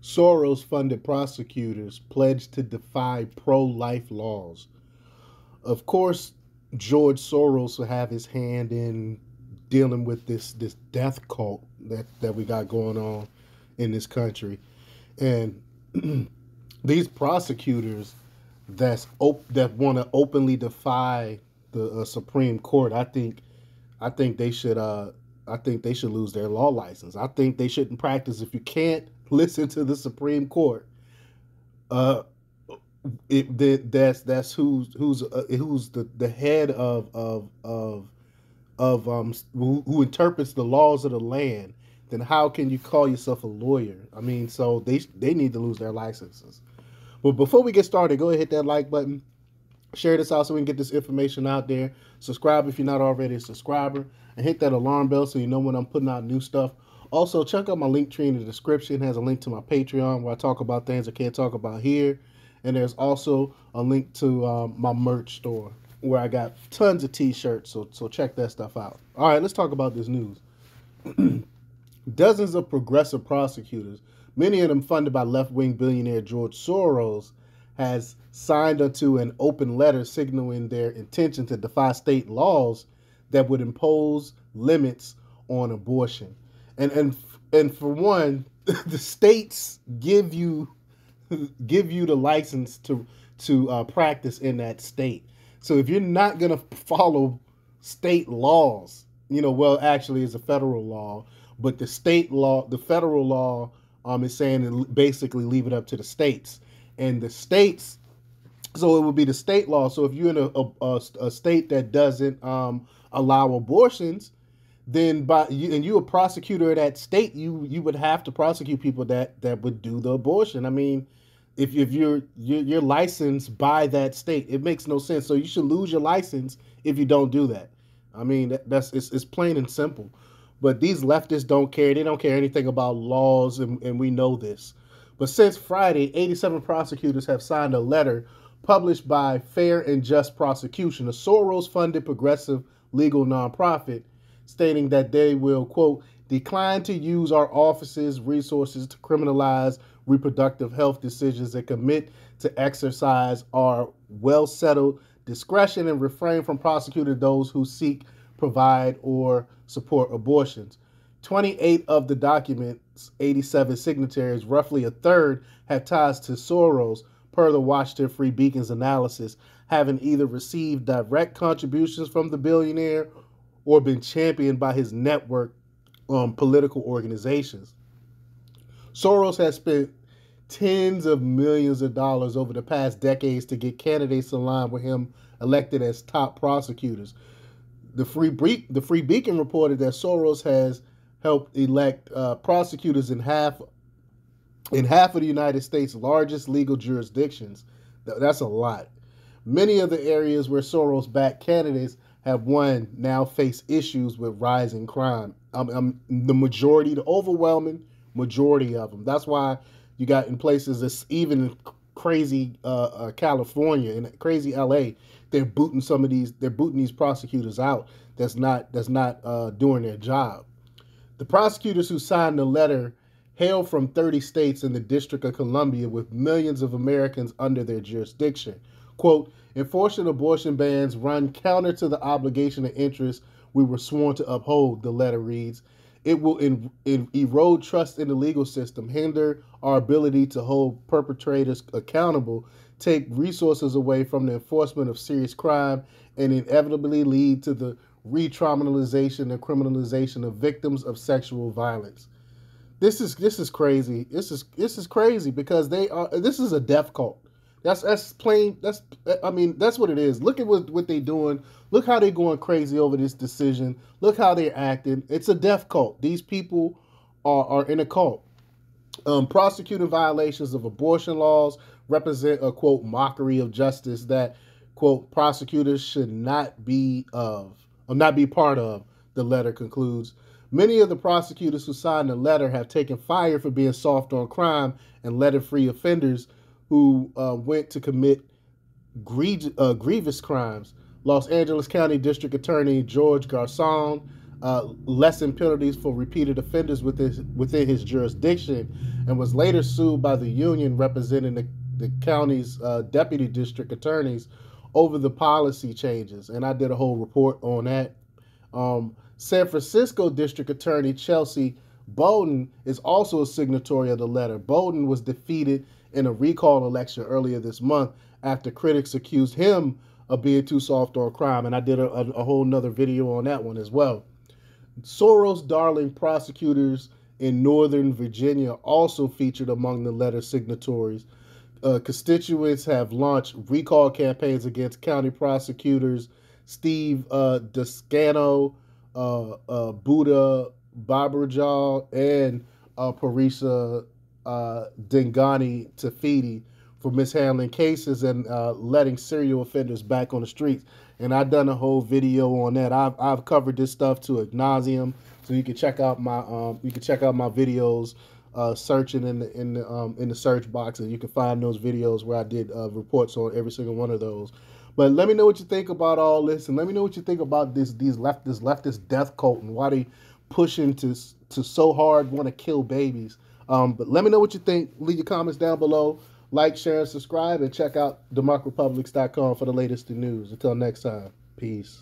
Soros-funded prosecutors pledged to defy pro-life laws. Of course, George Soros will have his hand in dealing with this death cult that we got going on in this country, and these prosecutors that want to openly defy the Supreme Court. I think they should lose their law license. I think they shouldn't practice if you can't listen to the Supreme Court. Uh, that's who's the head of who interprets the laws of the land. Then how can you call yourself a lawyer? I mean, so they need to lose their licenses. But before we get started, go ahead and hit that like button. Share this out so we can get this information out there. Subscribe if you're not already a subscriber. And hit that alarm bell so you know when I'm putting out new stuff. Also, check out my link tree in the description. It has a link to my Patreon where I talk about things I can't talk about here. And there's also a link to my merch store where I got tons of t-shirts. So check that stuff out. All right, let's talk about this news. Dozens of progressive prosecutors, many of them funded by left-wing billionaire George Soros, has signed onto an open letter signaling their intention to defy state laws that would impose limits on abortion. And for one, the states give you the license to practice in that state. So if you're not going to follow state laws, well, actually, it's a federal law, but the state law, the federal law, is saying to basically leave it up to the states, and the states. So it would be the state law. So if you're in a state that doesn't allow abortions, then you're a prosecutor of that state, you would have to prosecute people that would do the abortion. I mean, if you're licensed by that state, it makes no sense. So you should lose your license if you don't do that. I mean, it's plain and simple. But these leftists don't care. They don't care anything about laws, and we know this. But since Friday, 87 prosecutors have signed a letter published by Fair and Just Prosecution, a Soros-funded progressive legal nonprofit, stating that they will, quote, decline to use our office's resources to criminalize reproductive health decisions and commit to exercise our well-settled discretion and refrain from prosecuting those who seek, provide, or support abortions. 28 of the document's 87 signatories, roughly a third, have ties to Soros, per the Washington Free Beacon's analysis, having either received direct contributions from the billionaire or been championed by his network political organizations. Soros has spent tens of millions of dollars over the past decades to get candidates aligned with him elected as top prosecutors. The Free Beacon reported that Soros has helped elect prosecutors in half of the United States' largest legal jurisdictions. That's a lot. Many of the areas where Soros-backed candidates have won now face issues with rising crime. The overwhelming majority of them. That's why you got in places that's even crazy California and crazy LA. They're booting these prosecutors out. That's not doing their job. The prosecutors who signed the letter hail from 30 states in the District of Columbia with millions of Americans under their jurisdiction. Quote, enforcing abortion bans run counter to the obligation and interests we were sworn to uphold, the letter reads. It will erode trust in the legal system, hinder our ability to hold perpetrators accountable, take resources away from the enforcement of serious crime, and inevitably lead to the re-traumatization and criminalization of victims of sexual violence. This is crazy. This is crazy because this is a death cult. That's plain. That's what it is. Look at what they're doing. Look how they're going crazy over this decision. Look how they're acting. It's a death cult. These people are in a cult. Prosecuting violations of abortion laws represent a, quote, mockery of justice that, quote, prosecutors should not be part of, the letter concludes. Many of the prosecutors who signed the letter have taken fire for being soft on crime and letting free offenders who went to commit grievous crimes. Los Angeles County District Attorney George Garcon lessen penalties for repeated offenders within his jurisdiction, and was later sued by the union representing the county's deputy district attorneys over the policy changes. And I did a whole report on that. San Francisco District Attorney Chelsea Bowden is also a signatory of the letter. Bowden was defeated in a recall election earlier this month after critics accused him of being too soft on crime, and I did a whole nother video on that one as well. Soros darling prosecutors in Northern Virginia also featured among the letter signatories. Constituents have launched recall campaigns against county prosecutors Steve Descano, Buddha Babarjal, and Parisa Dingani Tafiti for mishandling cases and letting serial offenders back on the streets. And I've done a whole video on that. I've covered this stuff to ad nauseum, so you can check out my videos, searching in the search box, and you can find those videos where I did reports on every single one of those. But let me know what you think about all this, and let me know what you think about this leftist death cult and why they pushing to so hard want to kill babies. But let me know what you think. Leave your comments down below. Like, share, and subscribe, and check out democrepublics.com for the latest news. Until next time, peace.